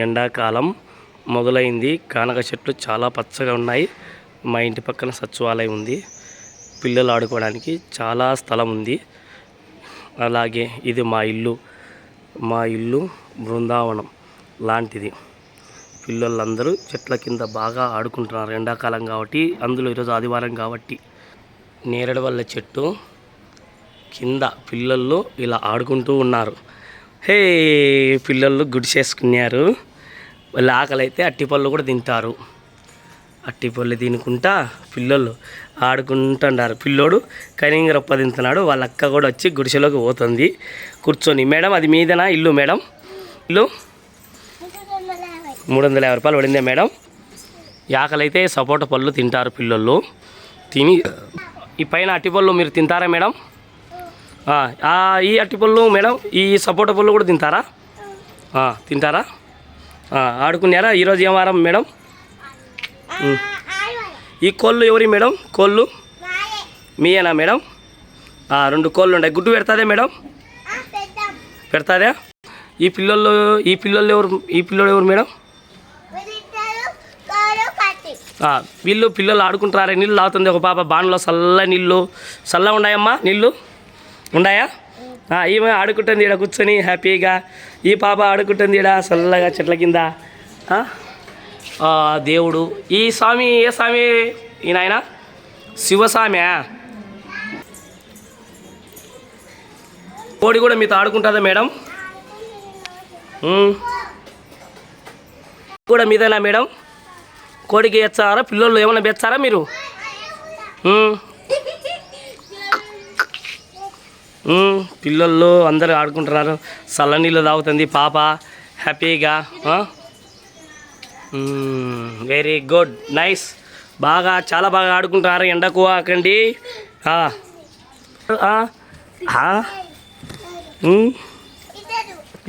ఎండాకాలం మొదలైంది. కానక చెట్లు చాలా పచ్చగా ఉన్నాయి. మా ఇంటి పక్కన సచివాలయం ఉంది. పిల్లలు ఆడుకోవడానికి చాలా స్థలం ఉంది. అలాగే ఇది మా ఇల్లు బృందావనం లాంటిది. పిల్లలందరూ చెట్ల కింద బాగా ఆడుకుంటున్నారు. ఎండాకాలం కాబట్టి, అందులో ఈరోజు ఆదివారం కాబట్టి నేరేడు వల్ల చెట్టు కింద పిల్లలు ఇలా ఆడుకుంటూ ఉన్నారు. హే, పిల్లలు గుడిసేసుకున్నారు. వాళ్ళ ఆకలి అయితే అట్టిపళ్ళు కూడా తింటారు. అట్టిపళ్ళు తినుకుంటా పిల్లలు ఆడుకుంటున్నారు. పిల్లోడు కనింగరప్ప తింటున్నాడు. వాళ్ళ అక్క కూడా వచ్చి గుడిసెలోకి పోతుంది కూర్చొని. మేడం, అది మీదేనా ఇల్లు? మేడం, ఇల్లు 350 రూపాయలు పడిందే మేడం. ఆకలి అయితే సపోటా పళ్ళు తింటారు పిల్లలు. తిని ఈ పైన అట్టిపళ్ళు మీరు తింటారా మేడం? ఈ అట్టిపళ్ళు మేడం, ఈ సపోటా పళ్ళు కూడా తింటారా? తింటారా? ఆడుకున్నారా? ఈరోజు ఏం వారం మేడం? ఈ కోళ్ళు ఎవరి మేడం? కోళ్ళు మీయేనా మేడం? 2 కోళ్ళు ఉన్నాయి. గుడ్డు పెడతాదే మేడం? పెడతాదా? ఈ పిల్లలు ఎవరు మేడం? పిల్లలు ఆడుకుంటారా? నీళ్ళు తాగుతుంది ఒక పాప బాణలో. చల్ల ఉన్నాయమ్మా నీళ్ళు ఉన్నాయా? ఈమె ఆడుకుంటుంది ఇక్కడ కూర్చొని హ్యాపీగా. ఈ పాప ఆడుకుంటుంది ఇక్కడ చల్లగా చెట్ల కింద. దేవుడు, ఈ స్వామి ఏ స్వామి? ఈ నాయన శివస్వామి. కోడి కూడా మీతో ఆడుకుంటుందా మేడం? కూడా మీదేనా మేడం? కోడికి ఎచ్చారా? పిల్లలు ఏమైనా బెచ్చారా మీరు? పిల్లలు అందరూ ఆడుకుంటున్నారు. చల్లనీళ్ళు తాగుతుంది పాప హ్యాపీగా. Very good, nice. చాలా బాగా ఆడుకుంటున్నారు. ఎండకు ఆకండి.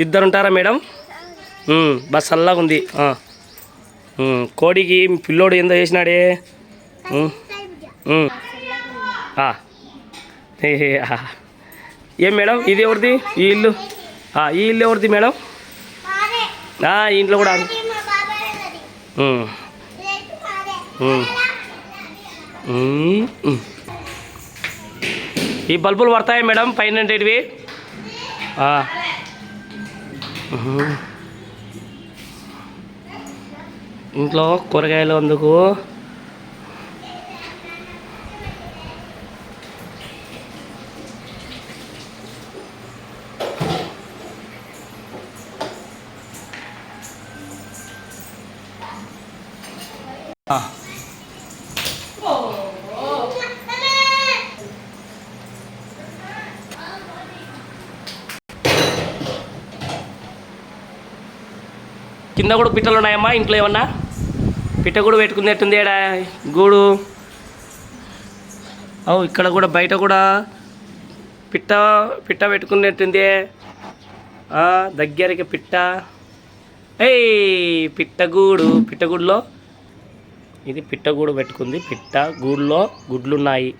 ఇద్దరు ఉంటారా మేడం? బస్ చల్లగా ఉంది. కోడికి పిల్లోడు ఏందో చేసినాడే. ఏం మేడం, ఇది ఎవరిది? ఈ ఇల్లు ఎవరిది మేడం? ఈ ఇంట్లో కూడా ఈ బల్బులు పడతాయి మేడం పైన ఉండేటివి? ఇంట్లో కూరగాయలు అందుకు కింద కూడా పిట్టలు ఉన్నాయమ్మా. ఇంట్లో ఏమన్నా పిట్ట కూడా పెట్టుకునేట్టుంది ఏడా గూడు. ఇక్కడ కూడా బయట కూడా పిట్ట పెట్టుకునేట్టుంది. దగ్గరికి పిట్ట. పిట్టగూడులో ఇది పిట్టగూడు పెట్టుకుంది. పిట్ట గూడులో గుడ్లున్నాయి.